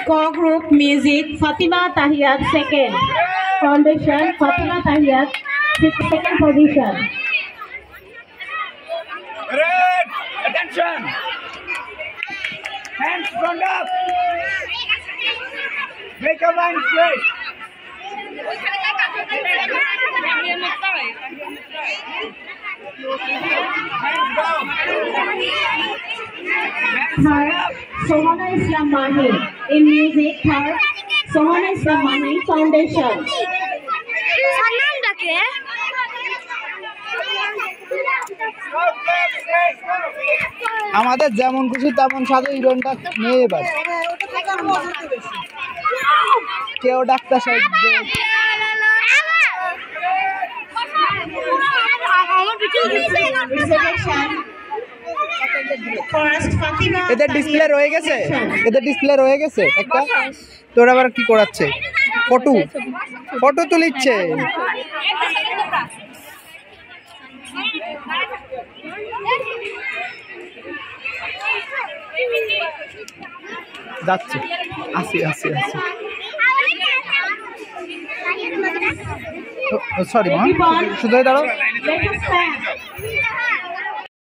Co group music Fatima Tahiyat second. Foundation Fatima Tahiyat second position. Red, attention. Hands front up. Make your mind straight. Hands down. Third, Sohana Islam Mahi. In music, third, Sohana Islam Mahi Foundation. আমাদের যেমন খুশি তেমন সাথে হিরোইনটা নিয়ে এবার কেউ doctor সাহেব এদের ডিসপ্লে রয়ে গেছে একটা তোর আবার কি করাচ্ছে ফটো তুলিচ্ছে যাচ্ছে আসি সরি মা শুধু দাঁড়াও